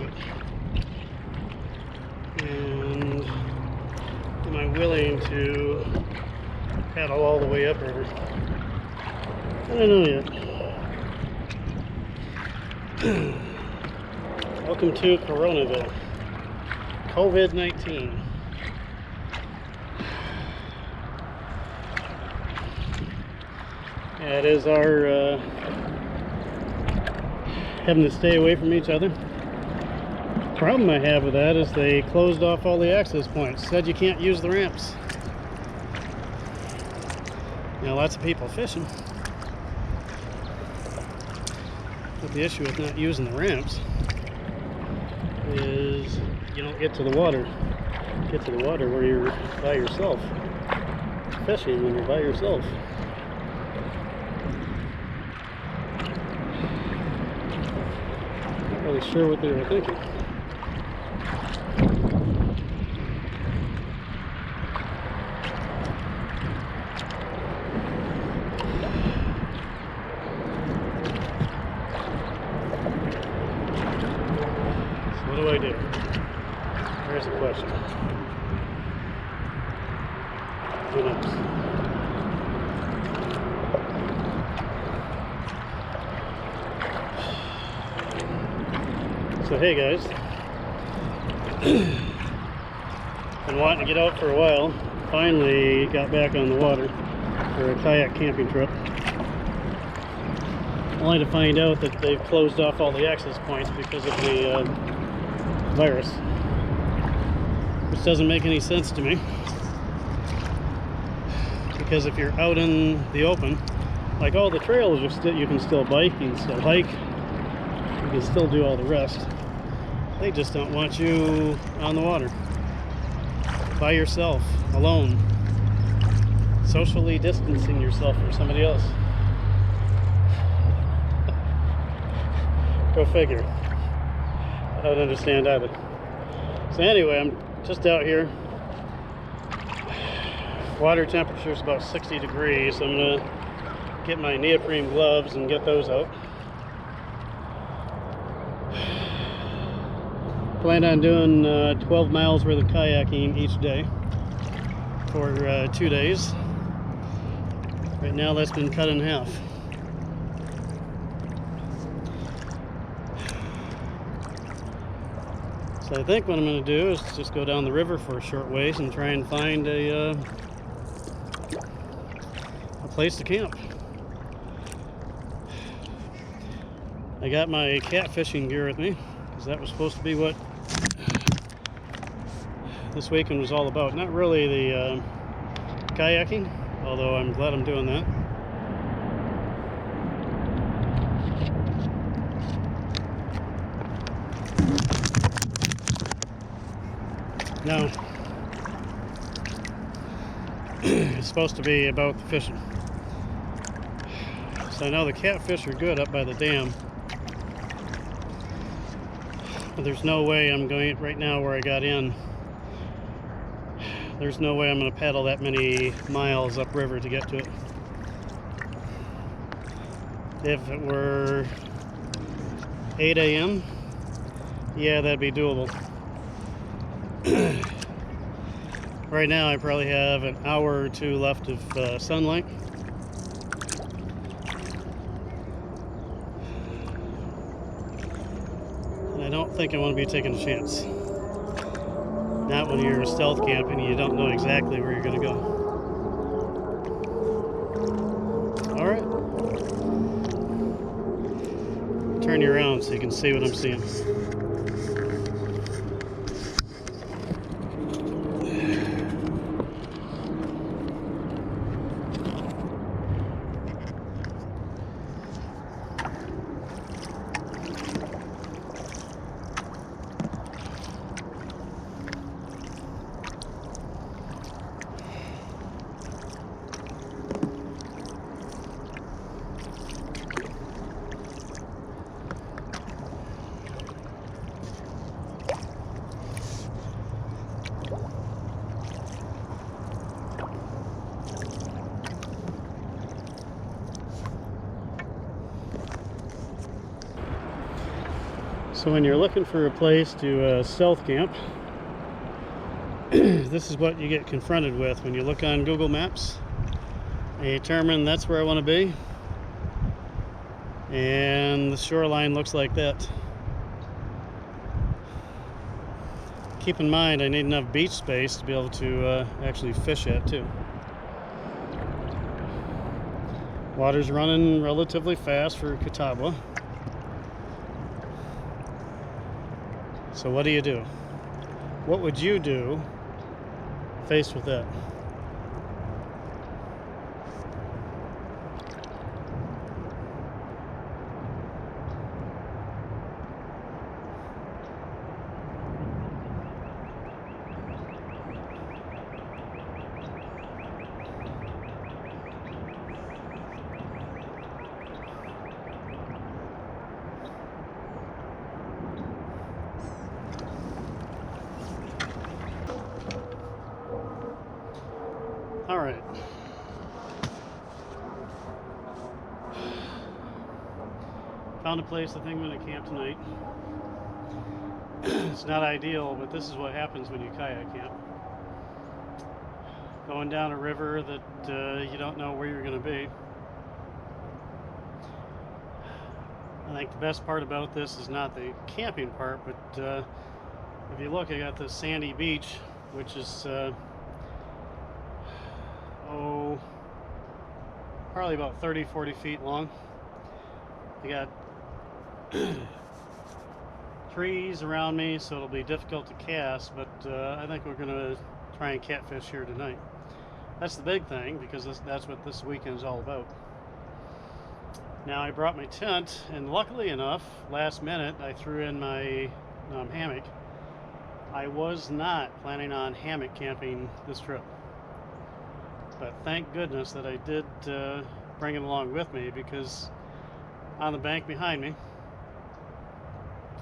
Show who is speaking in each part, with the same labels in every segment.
Speaker 1: it? And am I willing to paddle all the way upriver? I don't know yet. Welcome to Coronaville. COVID-19. Yeah, it is our having to stay away from each other. Problem I have with that is they closed off all the access points. Said you can't use the ramps. You know, lots of people fishing. But the issue with not using the ramps is you don't get to the water. Get to the water where you're by yourself. Fishing when you're by yourself. Not really sure what they were thinking. What do I do? There's the question. Who knows? So hey guys, been wanting to get out for a while. Finally got back on the water for a kayak camping trip. Only to find out that they've closed off all the access points because of the virus, which doesn't make any sense to me, because if you're out in the open, like all the trails are still, you can still bike, you can still hike, you can still do all the rest. They just don't want you on the water by yourself, alone, socially distancing yourself from somebody else. Go figure. I don't understand either. So anyway, I'm just out here. Water temperature is about 60 degrees, so I'm going to get my neoprene gloves and get those out. Plan on doing 12 miles worth of kayaking each day for 2 days. Right now that's been cut in half. So I think what I'm going to do is just go down the river for a short ways and try and find a place to camp. I got my catfishing gear with me, because that was supposed to be what this weekend was all about. Not really the kayaking, although I'm glad I'm doing that. No, it's supposed to be about the fishing. So I know the catfish are good up by the dam, but there's no way I'm going right now where I got in. There's no way I'm going to paddle that many miles upriver to get to it. If it were 8 a.m., yeah, that'd be doable. Right now I probably have an hour or two left of sunlight. And I don't think I want to be taking a chance. Not when you're stealth camping and you don't know exactly where you're going to go. Alright. Turn you around so you can see what I'm seeing. So when you're looking for a place to stealth camp, this is what you get confronted with when you look on Google Maps. I determine that's where I want to be, and the shoreline looks like that. Keep in mind, I need enough beach space to be able to actually fish at too. Water's running relatively fast for Catawba. So what do you do? What would you do faced with that? All right. Found a place I think I'm going to camp tonight. It's not ideal, but this is what happens when you kayak camp. Going down a river that you don't know where you're going to be. I think the best part about this is not the camping part, but if you look, I got this sandy beach, which is probably about 30-40 feet long. You got trees around me, so it'll be difficult to cast, but I think we're going to try and catfish here tonight. That's the big thing, because that's what this weekend is all about. Now, I brought my tent, and luckily enough, last minute, I threw in my hammock. I was not planning on hammock camping this trip, but thank goodness that I did bring it along with me, because on the bank behind me,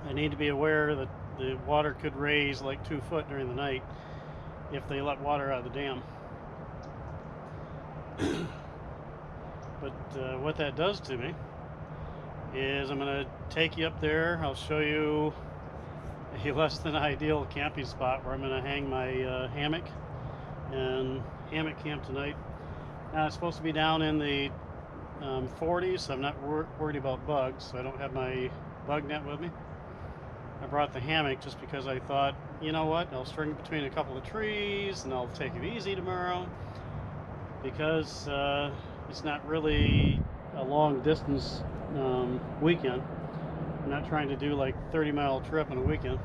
Speaker 1: I need to be aware that the water could raise like 2 foot during the night if they let water out of the dam. But what that does to me is I'm going to take you up there. I'll show you a less than ideal camping spot where I'm going to hang my hammock and hammock camp tonight. Now, it's supposed to be down in the 40s, so I'm not worried about bugs, so I don't have my bug net with me. I brought the hammock just because I thought, you know what, I'll string it between a couple of trees and I'll take it easy tomorrow, because it's not really a long distance weekend. I'm not trying to do like 30-mile trip in a weekend.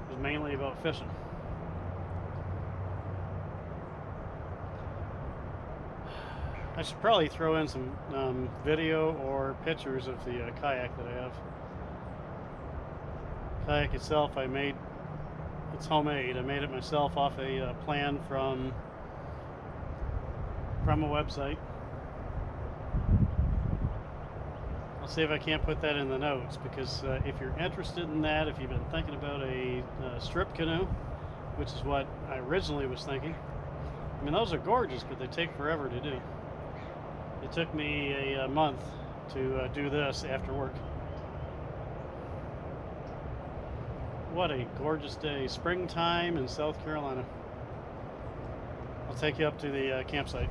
Speaker 1: It's mainly about fishing. I should probably throw in some video or pictures of the kayak that I have. Kayak itself, it's homemade. I made it myself off a plan from a website. I'll see if I can't put that in the notes, because if you're interested in that, if you've been thinking about a strip canoe, which is what I originally was thinking. I mean, those are gorgeous, but they take forever to do. It took me a month to do this after work. What a gorgeous day. Springtime in South Carolina. I'll take you up to the campsite.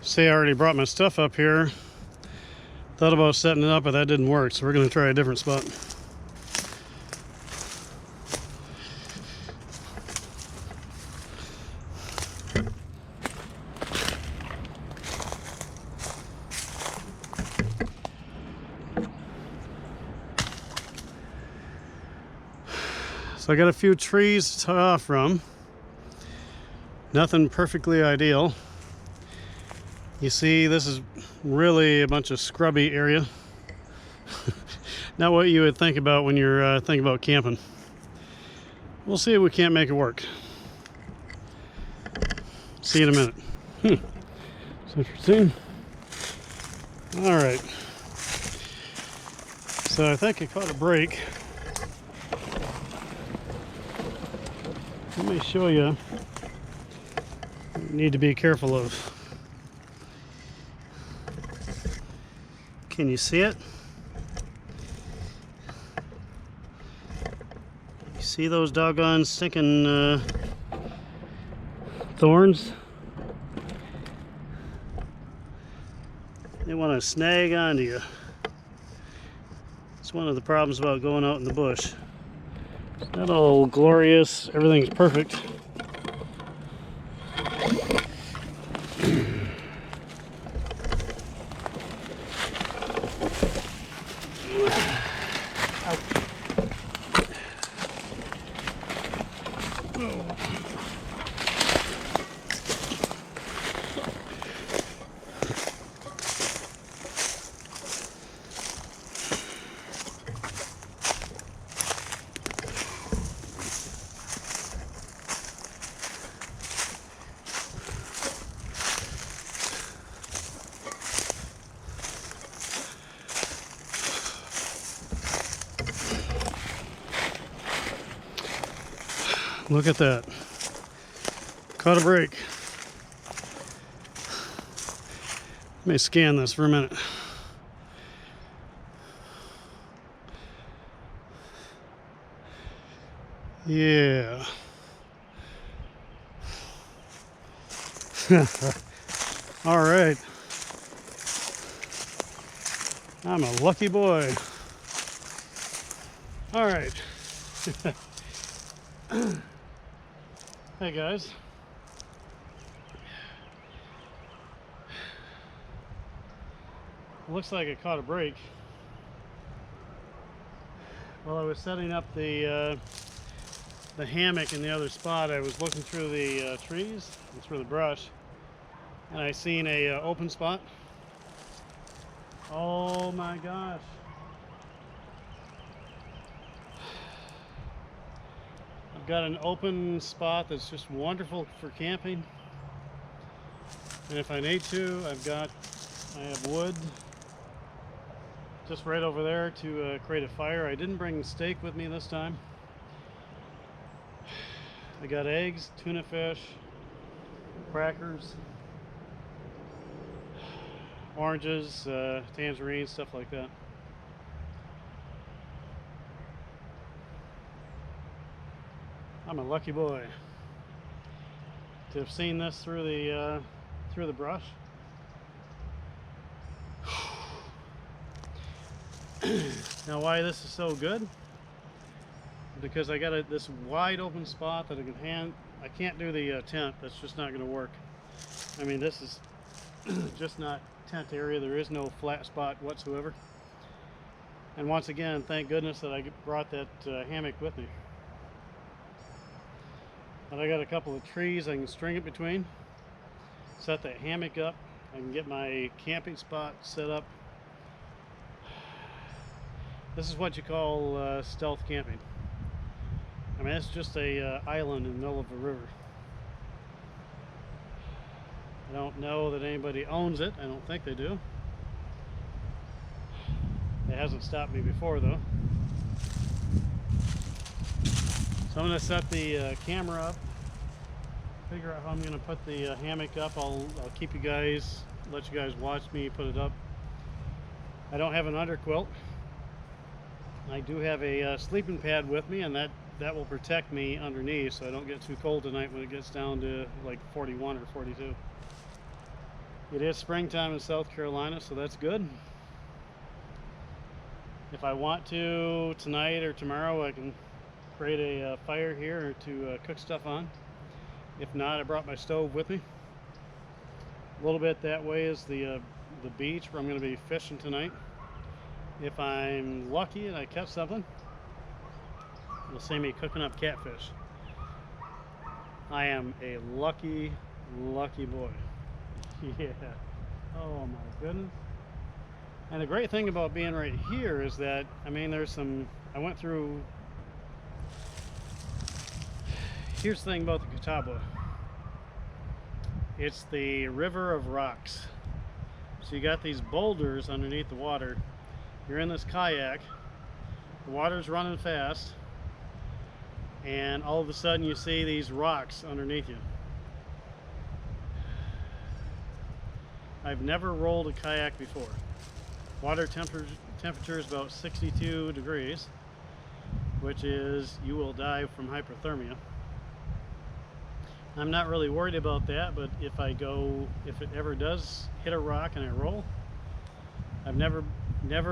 Speaker 1: See, I already brought my stuff up here. Thought about setting it up, but that didn't work, so we're going to try a different spot. So I got a few trees to tie off from. Nothing perfectly ideal. You see, this is really a bunch of scrubby area. Not what you would think about when you're thinking about camping. We'll see if we can't make it work. See you in a minute. It's interesting. All right. So I think I caught a break. Let me show you what you need to be careful of. Can you see it? You see those doggone stinking thorns? They want to snag onto you. It's one of the problems about going out in the bush. It's not all glorious, everything's perfect. Look at that. Caught a break. Let me scan this for a minute. Yeah. All right. I'm a lucky boy. All right. Hey guys. Looks like I caught a break. While I was setting up the hammock in the other spot, I was looking through the trees and through the brush, and I seen a open spot. Oh my gosh. I've got an open spot that's just wonderful for camping. And if I need to, I have wood just right over there to create a fire. I didn't bring steak with me this time. I got eggs, tuna fish, crackers, oranges, tangerines, stuff like that. I'm a lucky boy to have seen this through the brush. Now, why this is so good? Because I got this wide open spot that I can't do the tent. That's just not going to work. I mean, this is just not tent area. There is no flat spot whatsoever. And once again, thank goodness that I brought that hammock with me. And I got a couple of trees I can string it between, set that hammock up. I can get my camping spot set up. This is what you call stealth camping. I mean, it's just a island in the middle of a river. I don't know that anybody owns it. I don't think they do. It hasn't stopped me before, though. So I'm going to set the camera up, figure out how I'm going to put the hammock up. I'll keep you guys, let you guys watch me put it up. I don't have an underquilt. I do have a sleeping pad with me, and that will protect me underneath so I don't get too cold tonight when it gets down to like 41 or 42. It is springtime in South Carolina, so that's good. If I want to tonight or tomorrow, I can create a fire here to cook stuff on. If not, I brought my stove with me. A little bit that way is the beach where I'm going to be fishing tonight. If I'm lucky and I catch something, you'll see me cooking up catfish. I am a lucky boy. Yeah. Oh my goodness. And the great thing about being right here is that, I mean, I went through, here's the thing about the Catawba. It's the river of rocks. So you got these boulders underneath the water. You're in this kayak, the water's running fast, and all of a sudden you see these rocks underneath you. I've never rolled a kayak before. Water temperature is about 62 degrees, which is, you will die from hypothermia. I'm not really worried about that, but if it ever does hit a rock and I roll, I've never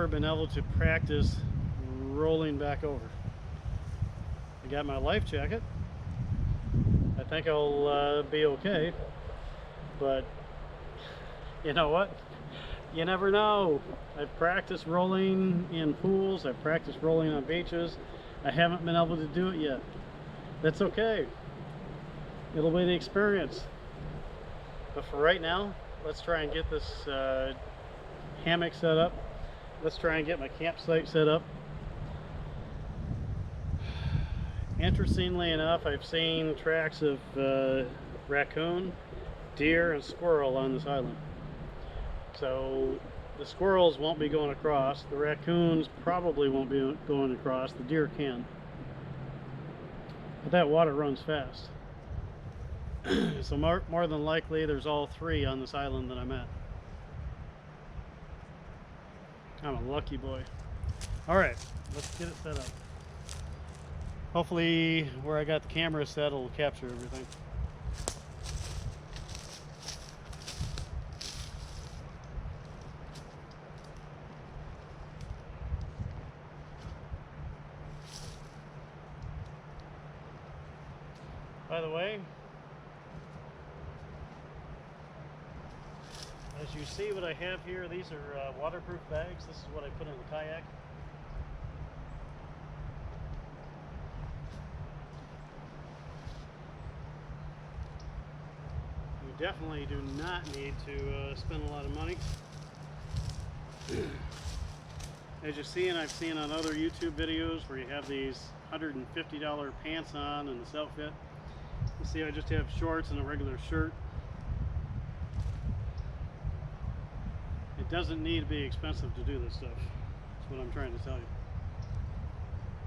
Speaker 1: been able to practice rolling back over. I got my life jacket. I think I'll be okay, but you know what? You never know. I've practiced rolling in pools, I've practiced rolling on beaches. I haven't been able to do it yet. That's okay. It'll be the experience. But for right now, let's try and get this hammock set up. Let's try and get my campsite set up. Interestingly enough, I've seen tracks of raccoon, deer, and squirrel on this island. So the squirrels won't be going across, the raccoons probably won't be going across, the deer can. But that water runs fast. So more than likely there's all three on this island that I'm at. I'm a lucky boy. Alright, let's get it set up. Hopefully where I got the camera set will capture everything. By the way, as you see what I have here, these are waterproof bags. This is what I put in the kayak. You definitely do not need to spend a lot of money. As you see, and I've seen on other YouTube videos where you have these $150 pants on in this outfit. You see, I just have shorts and a regular shirt. It doesn't need to be expensive to do this stuff. That's what I'm trying to tell you.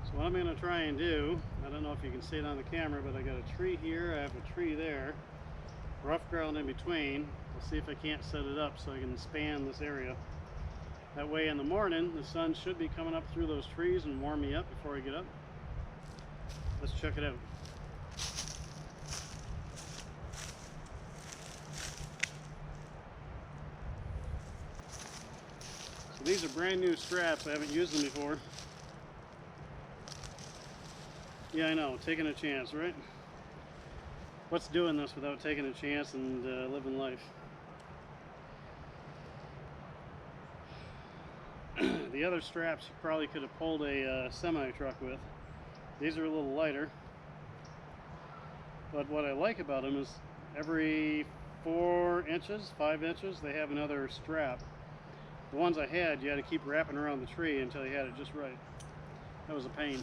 Speaker 1: So what I'm going to try and do, I don't know if you can see it on the camera, but I got a tree here, I have a tree there, rough ground in between. I'll see if I can't set it up so I can span this area. That way in the morning, the sun should be coming up through those trees and warm me up before I get up. Let's check it out. These are brand new straps. I haven't used them before. Yeah, I know. Taking a chance, right? What's doing this without taking a chance and living life? The other straps you probably could have pulled a semi-truck with. These are a little lighter. But what I like about them is every 4 inches, 5 inches, they have another strap. The ones I had, you had to keep wrapping around the tree until you had it just right. That was a pain.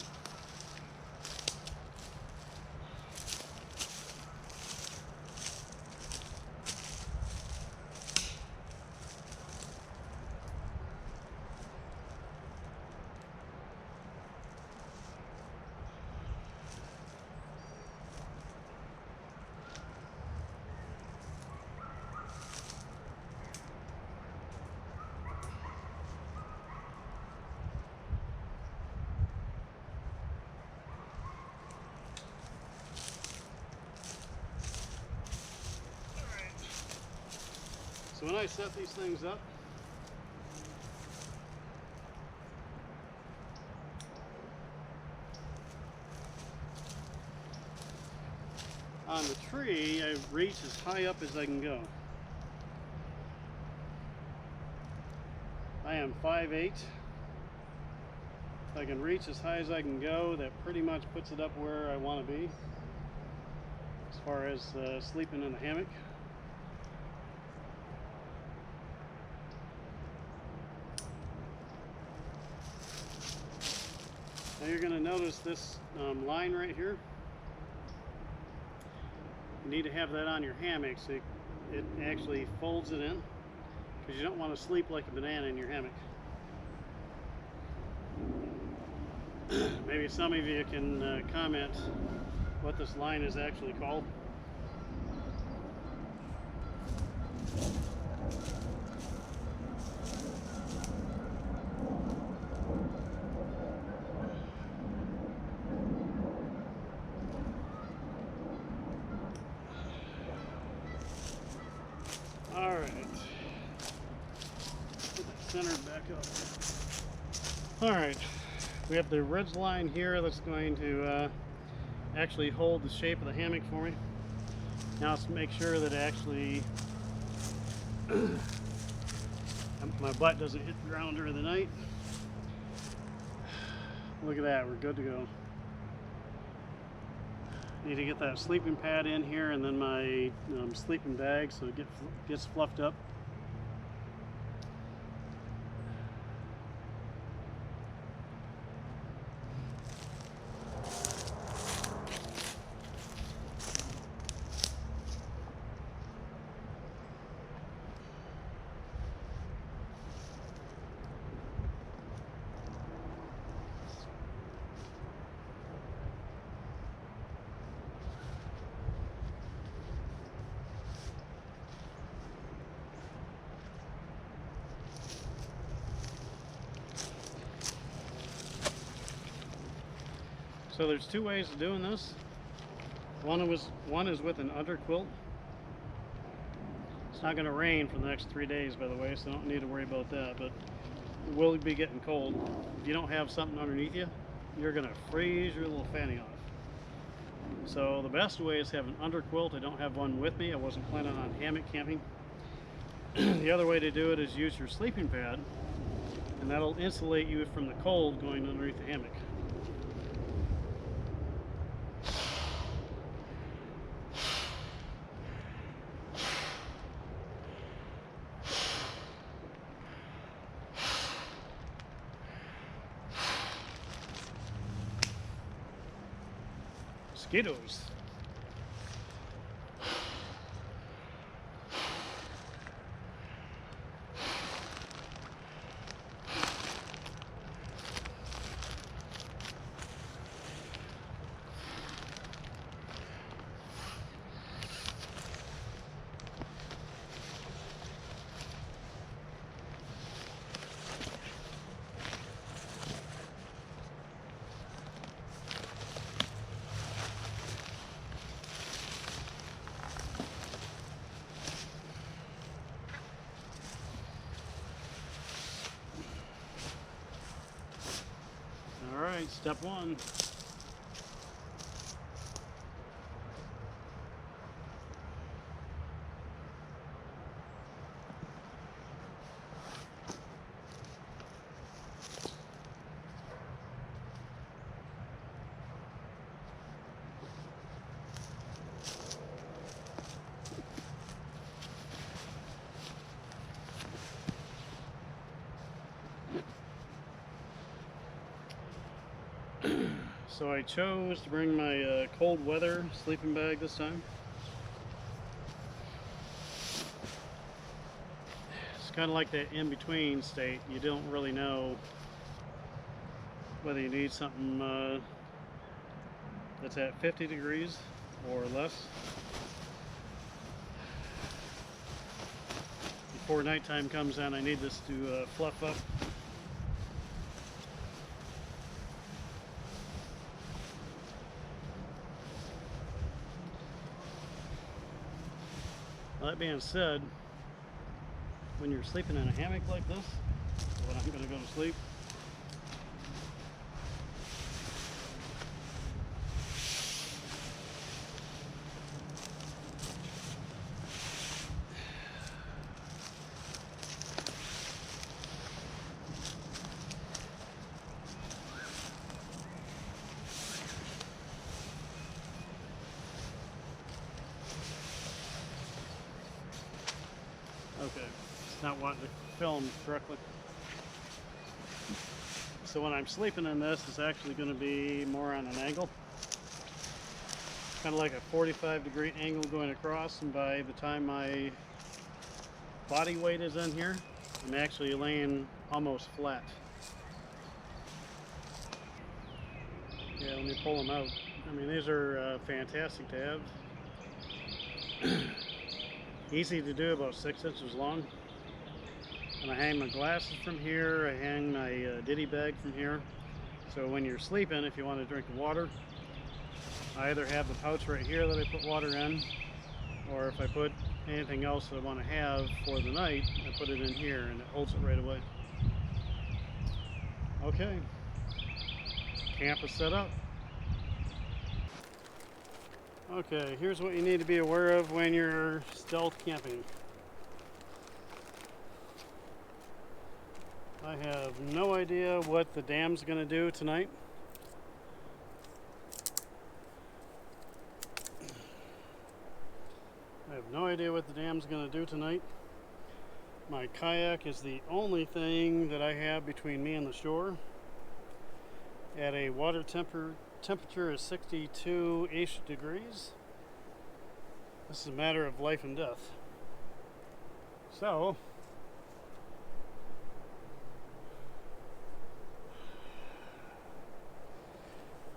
Speaker 1: So when I set these things up, on the tree, I reach as high up as I can go. I am 5'8". If I can reach as high as I can go, that pretty much puts it up where I want to be as far as sleeping in the hammock. Now you're going to notice this line right here. You need to have that on your hammock so it actually folds it in, because you don't want to sleep like a banana in your hammock. Maybe some of you can comment what this line is actually called. All right, get that centered back up. All right, we have the ridge line here that's going to actually hold the shape of the hammock for me. Now let's make sure that actually my butt doesn't hit the ground during the night. Look at that, we're good to go. Need to get that sleeping pad in here, and then my sleeping bag so it gets fluffed up. So there's two ways of doing this. One is with an under quilt. It's not going to rain for the next 3 days, by the way, so I don't need to worry about that, but it will be getting cold. If you don't have something underneath you, you're going to freeze your little fanny off. So the best way is to have an under quilt. I don't have one with me. I wasn't planning on hammock camping. The other way to do it is use your sleeping pad, and that'll insulate you from the cold going underneath the hammock. Mosquitoes. All right, step one. So I chose to bring my cold weather sleeping bag this time. It's kind of like that in-between state. You don't really know whether you need something that's at 50 degrees or less. Before nighttime comes in, I need this to fluff up. That being said, when you're sleeping in a hammock like this, when I'm going to go to sleep, okay, it's not wanting to film correctly. So when I'm sleeping in this, it's actually going to be more on an angle. Kind of like a 45-degree angle going across, and by the time my body weight is in here, I'm actually laying almost flat. Yeah, let me pull them out. I mean, these are fantastic to have. Easy to do, about 6 inches long. And I hang my glasses from here, I hang my ditty bag from here. So when you're sleeping, if you want to drink water, I either have the pouch right here that I put water in, or if I put anything else that I want to have for the night, I put it in here and it holds it right away. Okay, camp is set up. Okay, here's what you need to be aware of when you're stealth camping. I have no idea what the dam's going to do tonight. I have no idea what the dam's going to do tonight. My kayak is the only thing that I have between me and the shore. At a water temperature of 62-ish degrees. This is a matter of life and death. So,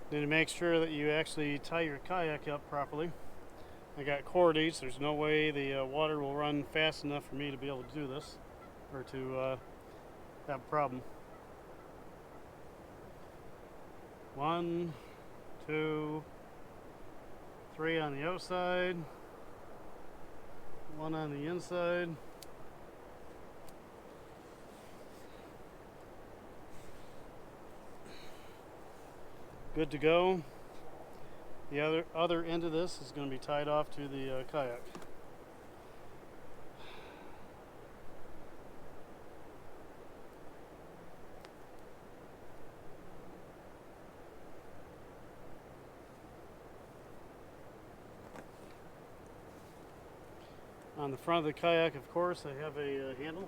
Speaker 1: need to make sure that you actually tie your kayak up properly. I got cordage. There's no way the water will run fast enough for me to be able to do this, or to have a problem. 1, 2, 3 on the outside, 1 on the inside. Good to go. The other end of this is going to be tied off to the kayak. On the front of the kayak, of course, I have a handle.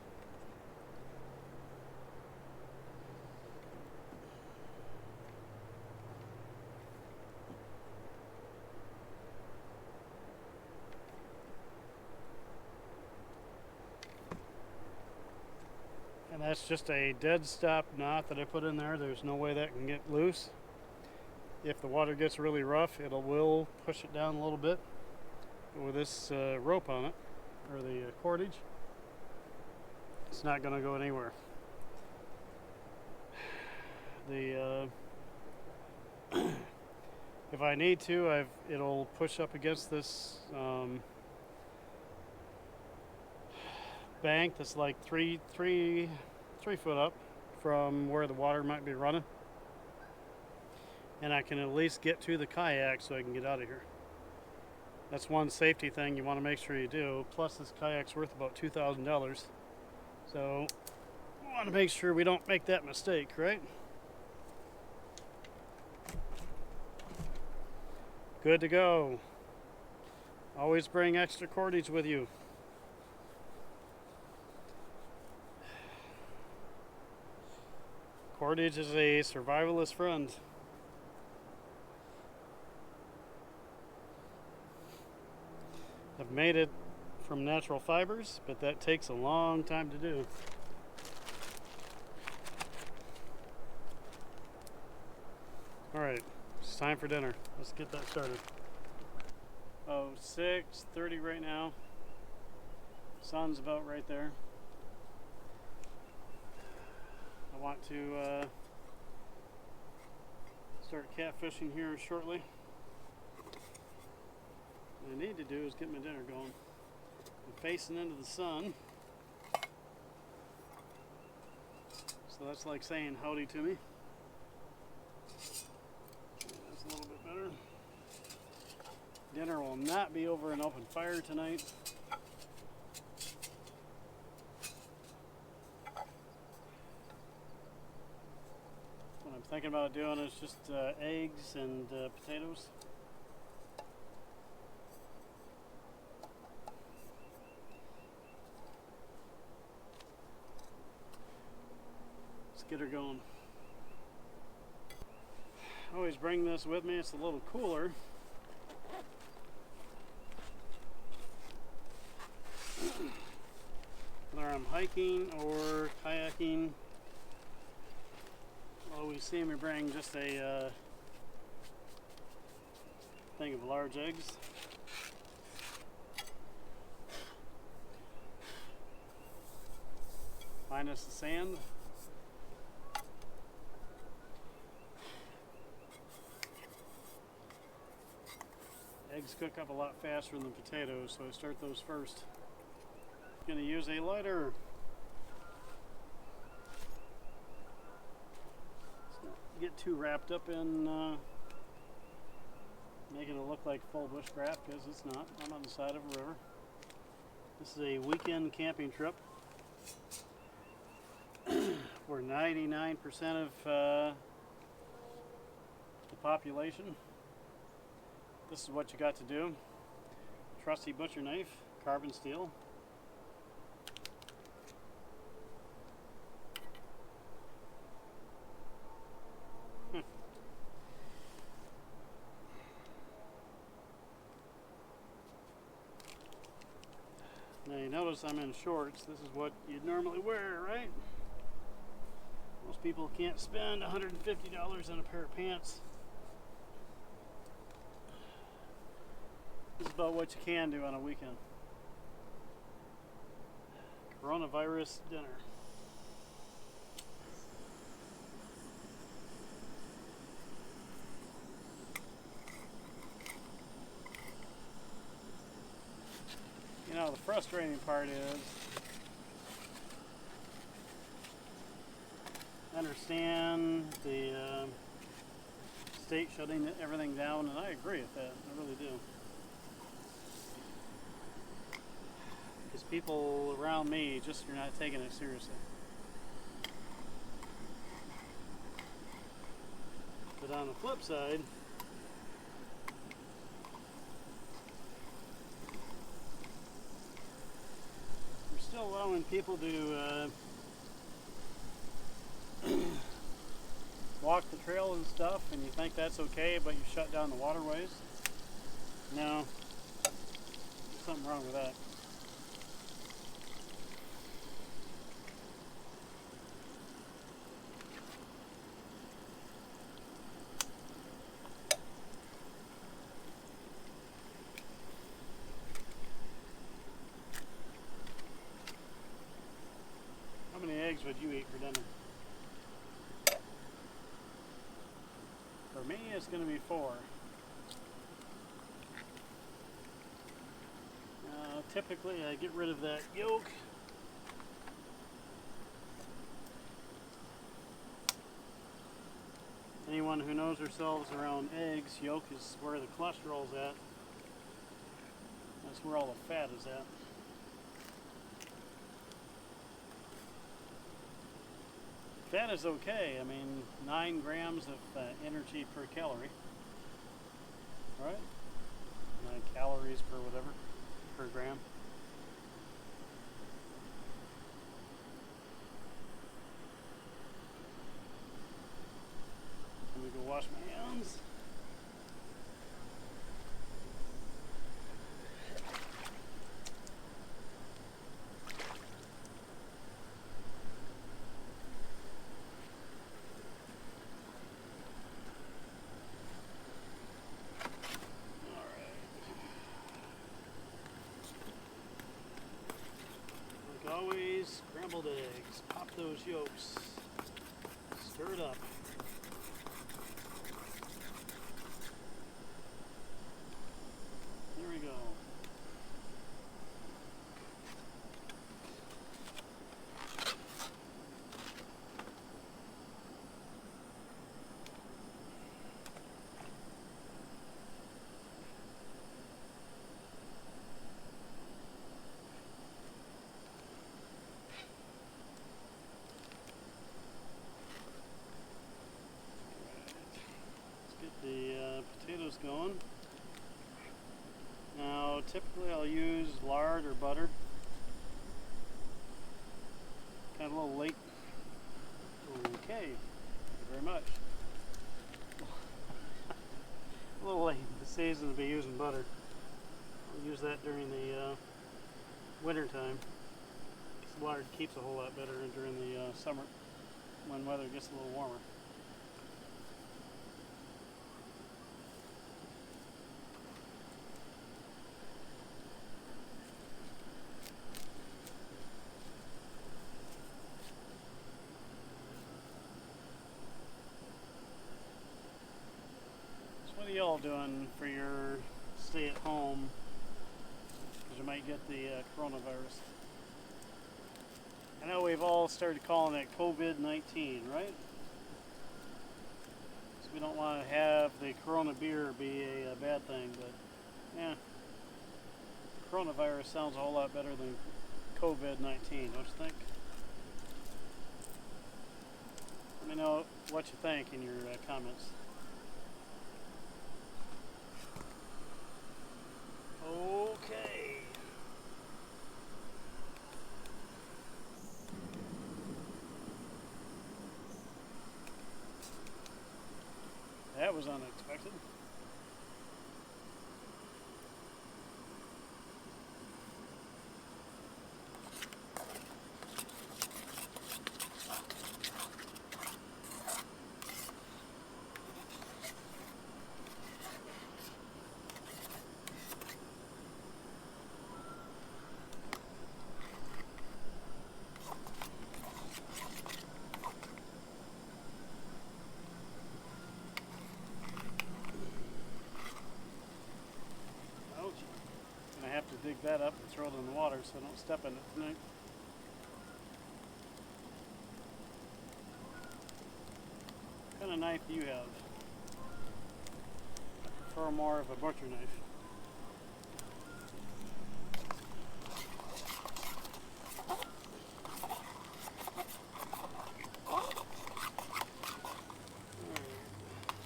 Speaker 1: And that's just a dead stop knot that I put in there. There's no way that can get loose. If the water gets really rough, it will push it down a little bit. But with this rope on it, or the cordage, it's not going to go anywhere. The if I need to, it'll push up against this bank that's like three foot up from where the water might be running, and I can at least get to the kayak so I can get out of here. That's one safety thing you want to make sure you do. Plus, this kayak's worth about $2,000, so we want to make sure we don't make that mistake, right? Good to go. Always bring extra cordage with you. Cordage is a survivalist friend. I've made it from natural fibers, but that takes a long time to do. Alright, it's time for dinner. Let's get that started. Oh, 6:30 right now. Sun's about right there. I want to start catfishing here shortly. What I need to do is get my dinner going. I'm facing into the sun, so that's like saying howdy to me. That's a little bit better. Dinner will not be over an open fire tonight. What I'm thinking about doing is just eggs and potatoes. Let's get her going. I always bring this with me. It's a little cooler. Whether I'm hiking or kayaking, I always see me bring just a thing of large eggs. Minus the sand. Eggs cook up a lot faster than potatoes, so I start those first. I'm going to use a lighter. Let's not get too wrapped up in making it look like full bushcraft, because it's not. I'm on the side of a river. This is a weekend camping trip where 99% of the population. This is what you got to do. Trusty butcher knife, carbon steel. Now you notice I'm in shorts. This is what you'd normally wear, right? Most people can't spend $150 on a pair of pants. This is about what you can do on a weekend. Coronavirus dinner. You know, the frustrating part is, I understand the state shutting everything down, and I agree with that. I really do. Because people around me just are not taking it seriously. But on the flip side, we're still allowing people to walk the trail and stuff, and you think that's okay, but you shut down the waterways. No, there's something wrong with that. How many eggs would you eat for dinner? For me, it's going to be 4. Typically, I get rid of that yolk. Anyone who knows themselves around eggs, yolk is where the cholesterol's at. That's where all the fat is at. Fat is okay. I mean, 9 grams of energy per calorie, right? 9 calories per whatever, per gram. Let me go wash my hands. Always, scrambled eggs. Pop those yolks. Stir it up. There we go. The potatoes going. Now typically I'll use lard or butter. Kind of a little late. Okay, thank you very much. season to be using butter. I'll use that during the winter time. The water keeps a whole lot better during the summer when weather gets a little warmer. What are y'all doing for your stay at home? Because you might get the coronavirus. I know we've all started calling it COVID-19, right? So we don't want to have the Corona beer be a bad thing, but yeah, coronavirus sounds a whole lot better than COVID-19, don't you think? Let me know what you think in your comments. Okay. That was unexpected. I have to dig that up and throw it in the water so I don't step in it tonight. What kind of knife do you have? I prefer more of a butcher knife. Alright,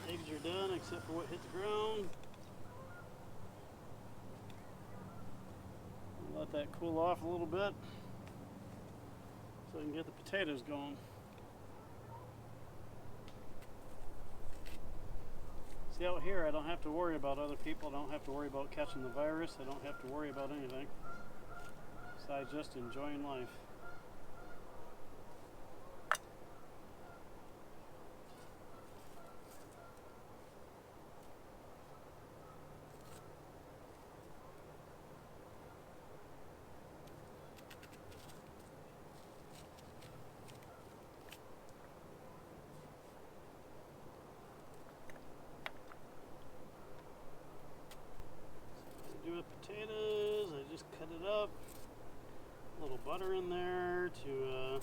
Speaker 1: eggs are done except for what hit the ground. Let that cool off a little bit so I can get the potatoes going. See, out here I don't have to worry about other people, I don't have to worry about catching the virus, I don't have to worry about anything besides just enjoying life. Do with potatoes, I just cut it up, a little butter in there to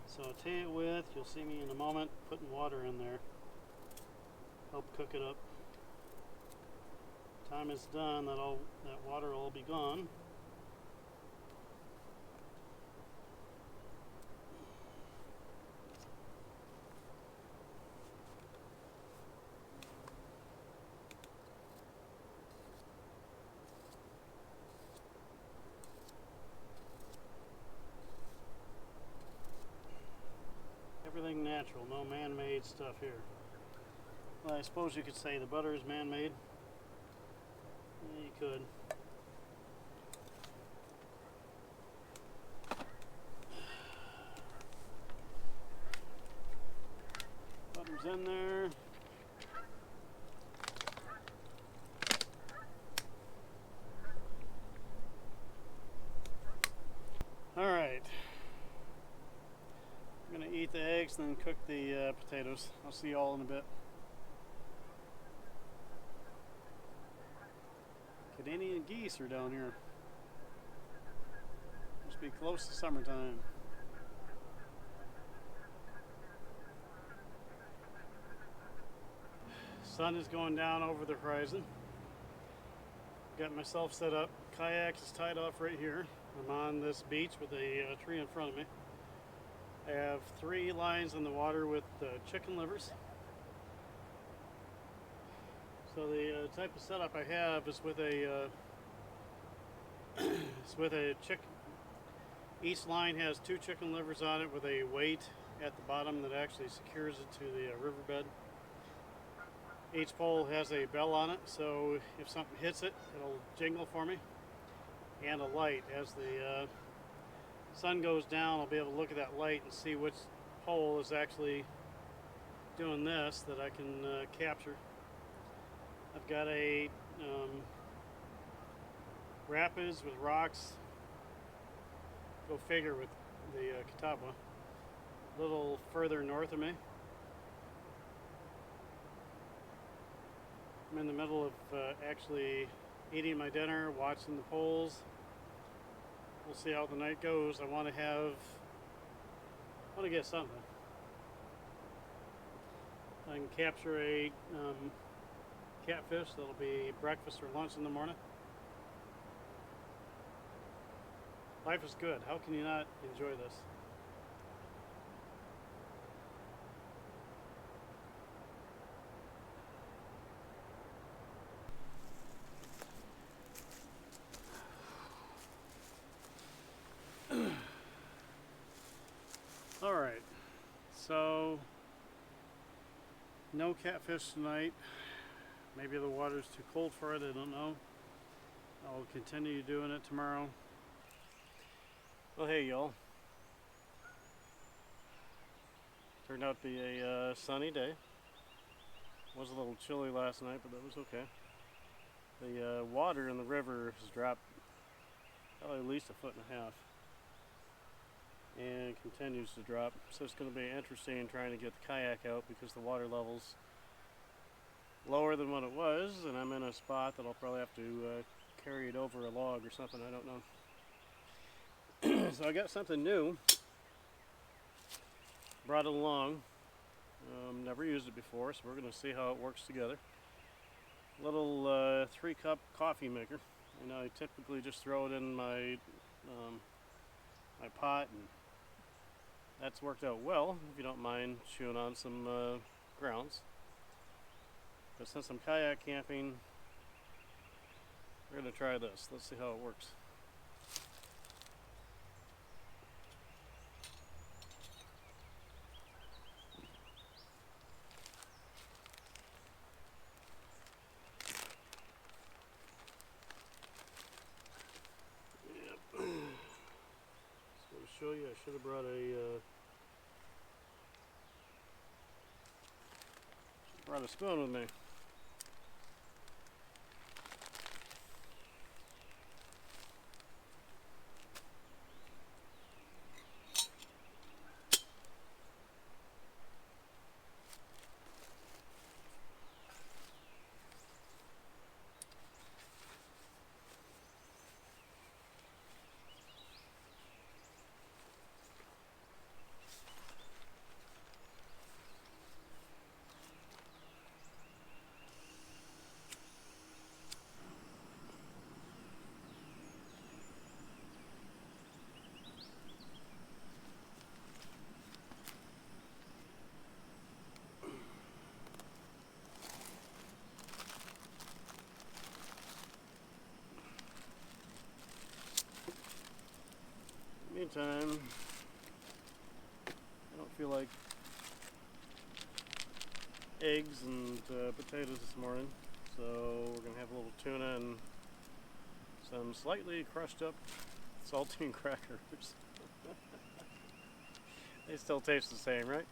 Speaker 1: saute it with. You'll see me in a moment putting water in there, help cook it up. Time it's done, that water will be gone. Everything natural, no man-made stuff here. Well, I suppose you could say the butter is man-made. Yeah, you could. Butter's in there. All right. I'm going to eat the eggs and then cook the potatoes. I'll see you all in a bit. Canadian geese are down here. Must be close to summertime. Sun is going down over the horizon. Got myself set up. Kayak is tied off right here. I'm on this beach with a tree in front of me. I have 3 lines in the water with chicken livers. So the type of setup I have is with a chicken. Each line has 2 chicken livers on it with a weight at the bottom that actually secures it to the riverbed. Each pole has a bell on it, so if something hits it, it'll jingle for me. And a light. As the sun goes down, I'll be able to look at that light and see which pole is actually doing this that I can capture. I've got a rapids with rocks, go figure, with the Catawba, a little further north of me. I'm in the middle of actually eating my dinner, watching the poles. We'll see how the night goes. I want to get something. I can capture a catfish that'll be breakfast or lunch in the morning. Life is good. How can you not enjoy this? Alright, so no catfish tonight. Maybe the water's too cold for it, I don't know. I'll continue doing it tomorrow. Well, hey y'all. Turned out to be a sunny day. Was a little chilly last night, but that was okay. The water in the river has dropped probably at least 1.5 feet. And continues to drop, so it's going to be interesting trying to get the kayak out because the water level's lower than what it was, and I'm in a spot that I'll probably have to carry it over a log or something, I don't know. So I got something new, brought it along. Never used it before, so we're going to see how it works together. Little 3-cup coffee maker, and I typically just throw it in my my pot, and that's worked out well if you don't mind chewing on some grounds. But since I'm kayak camping, we're going to try this. Let's see how it works. Yep. So to show you, I should have brought a spoon with me. Meantime, I don't feel like eggs and potatoes this morning, so we're going to have a little tuna and some slightly crushed up saltine crackers. They still taste the same, right?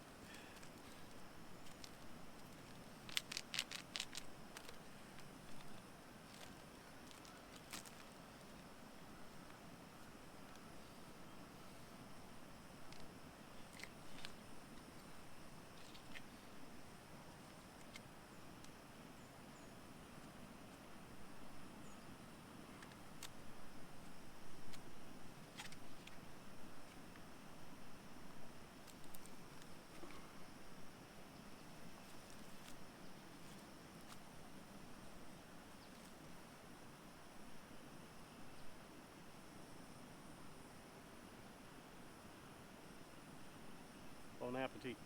Speaker 1: Bon appetit.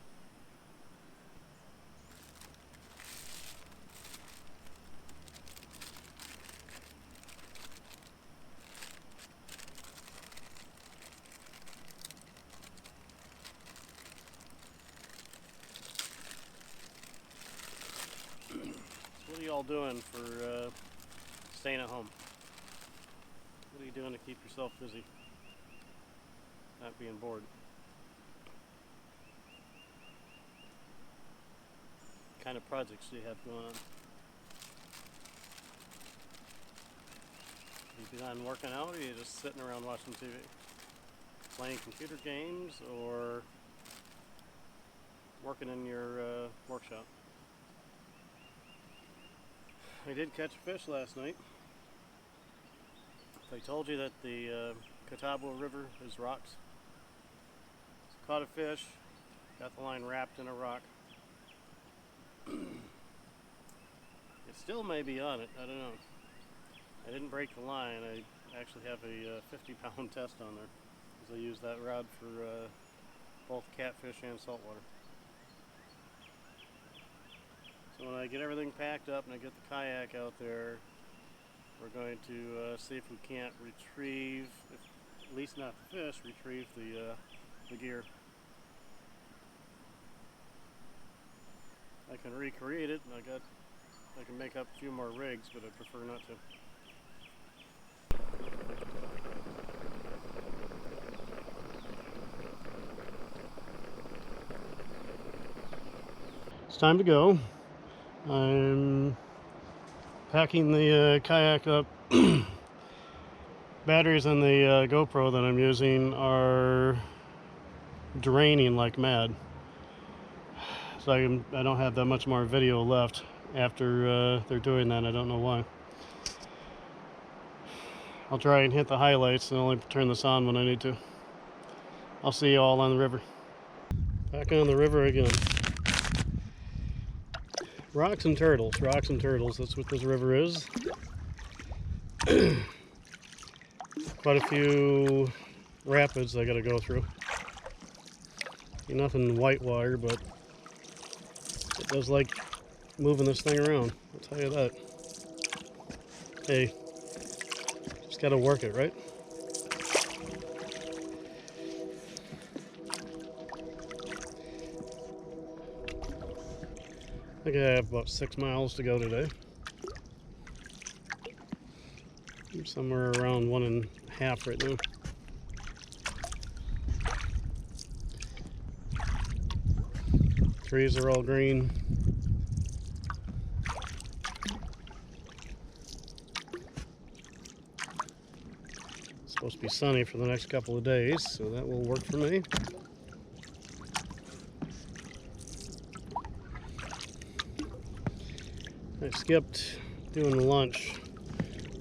Speaker 1: What are you all doing for staying at home? What are you doing to keep yourself busy? Not being bored. What kind of projects do you have going on? You been working out, or are you just sitting around watching TV? Playing computer games, or working in your workshop? I did catch a fish last night. If I told you that the Catawba River is rocks. So caught a fish, got the line wrapped in a rock. It still may be on it, I don't know. I didn't break the line. I actually have a 50-pound test on there, because I use that rod for both catfish and saltwater. So when I get everything packed up and I get the kayak out there, we're going to see if we can't retrieve, at least not the fish, retrieve the gear. I can recreate it, and I can make up a few more rigs, but I prefer not to. It's time to go. I'm packing the kayak up. Batteries on the GoPro that I'm using are draining like mad, so I don't have that much more video left after they're doing that. I don't know why. I'll try and hit the highlights and only turn this on when I need to. I'll see you all on the river. Back on the river again. Rocks and turtles, that's what this river is. Quite a few rapids I gotta go through. Nothing whitewater, but it does like moving this thing around, I'll tell you that. Hey, just gotta work it, right? I think I have about 6 miles to go today. I'm somewhere around 1.5 right now. Trees are all green. It's supposed to be sunny for the next couple of days, so that will work for me. I skipped doing lunch.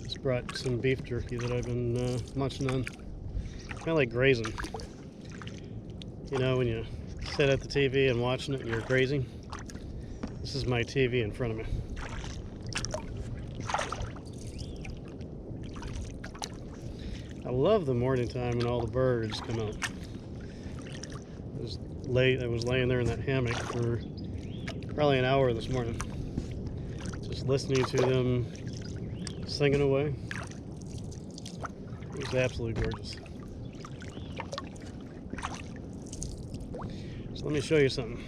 Speaker 1: Just brought some beef jerky that I've been munching on. Kind of like grazing. You know, when you sit at the TV and watching it and you're grazing? This is my TV in front of me. I love the morning time when all the birds come out. I was laying there in that hammock for probably an hour this morning, just listening to them singing away. It was absolutely gorgeous. So let me show you something.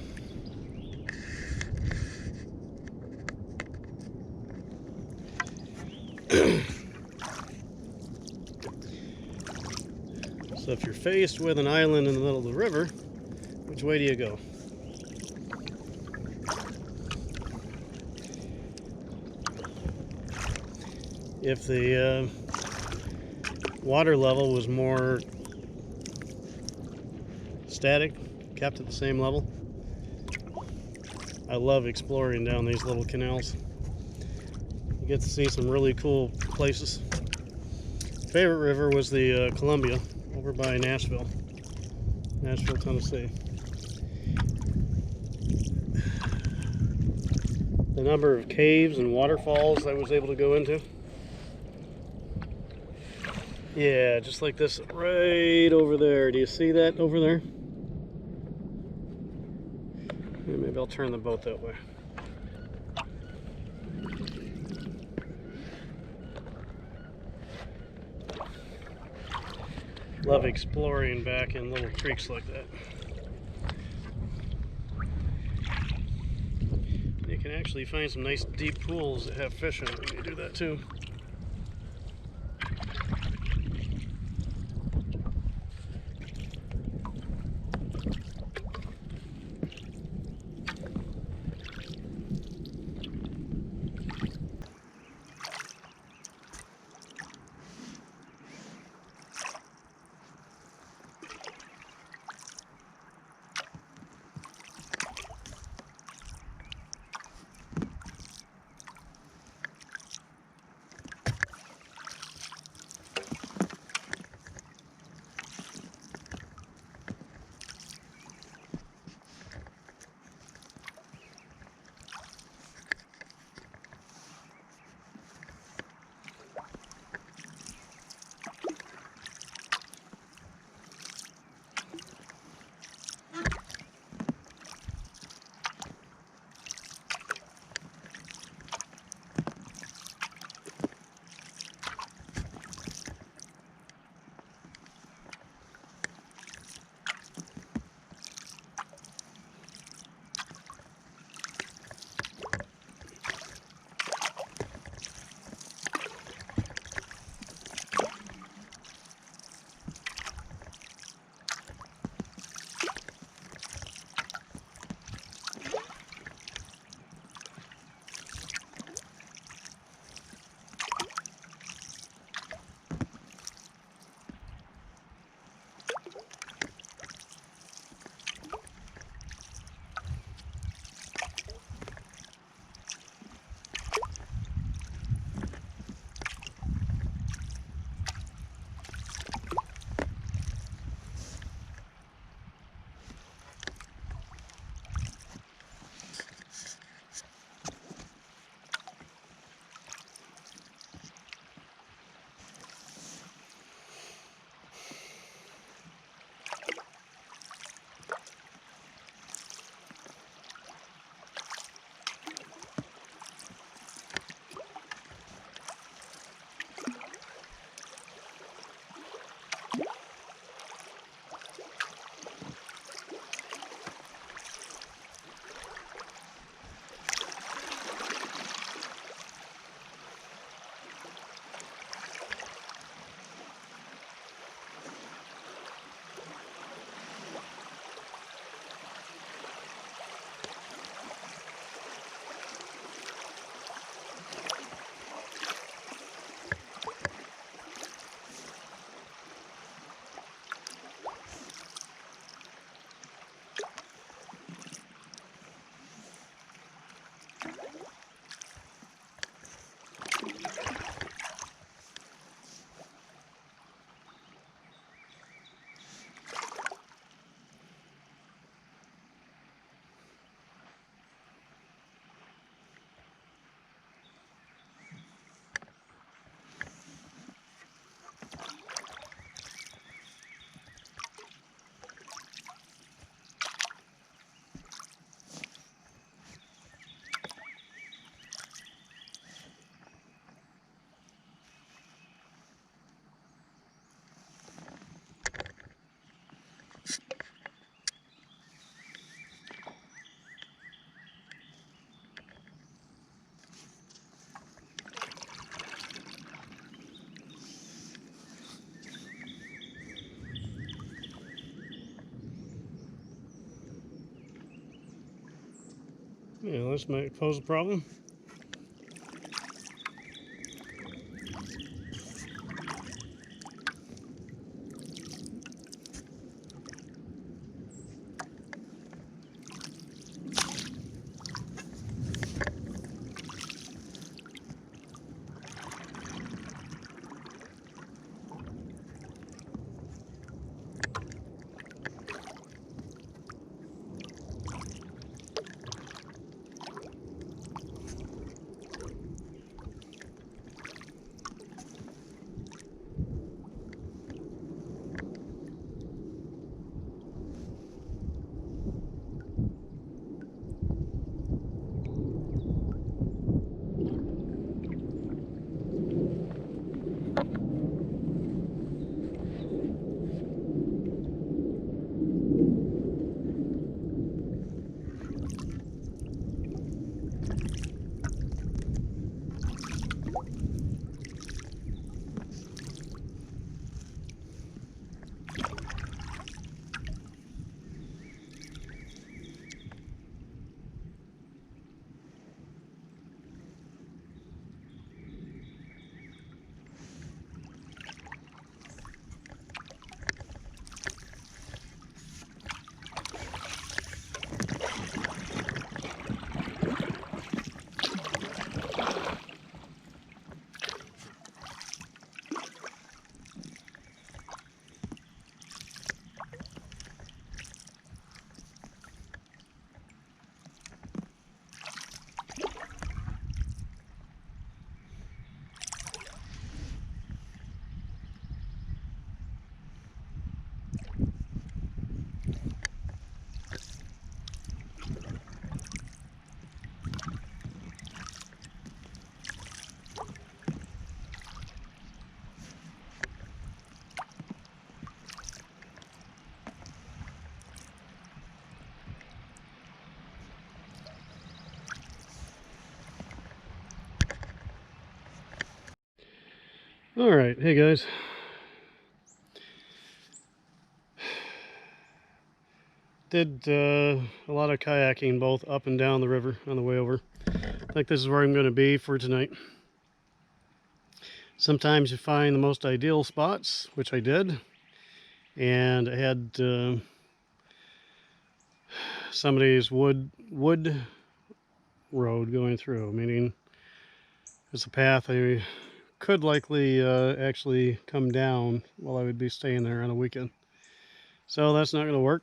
Speaker 1: So if you're faced with an island in the middle of the river, which way do you go? If the water level was more static, kept at the same level, I love exploring down these little canals. You get to see some really cool places. Favorite river was the Columbia over by Nashville, Tennessee. The number of caves and waterfalls I was able to go into. Yeah, just like this right over there. Do you see that over there? Maybe I'll turn the boat that way. Love exploring back in little creeks like that. You can actually find some nice deep pools that have fish in it when you do that too. Yeah, this might pose a problem. All right, hey guys. Did a lot of kayaking both up and down the river on the way over. I think this is where I'm going to be for tonight. Sometimes you find the most ideal spots, which I did, and I had somebody's wood road going through, meaning it's a path I could likely actually come down while I would be staying there on a weekend. So that's not going to work.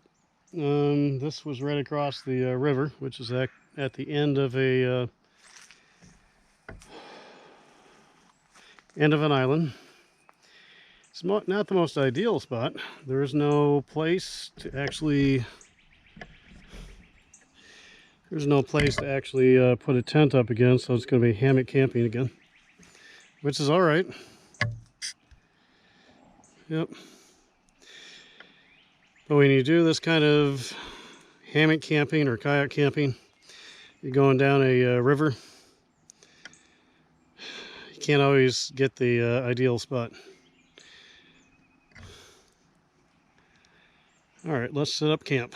Speaker 1: This was right across the river, which is at the end of an island. It's not the most ideal spot. There is no place to actually. There's no place to actually put a tent up again, so it's going to be hammock camping again, which is all right. Yep. But when you do this kind of hammock camping or kayak camping, you're going down a river, you can't always get the ideal spot. All right, let's set up camp.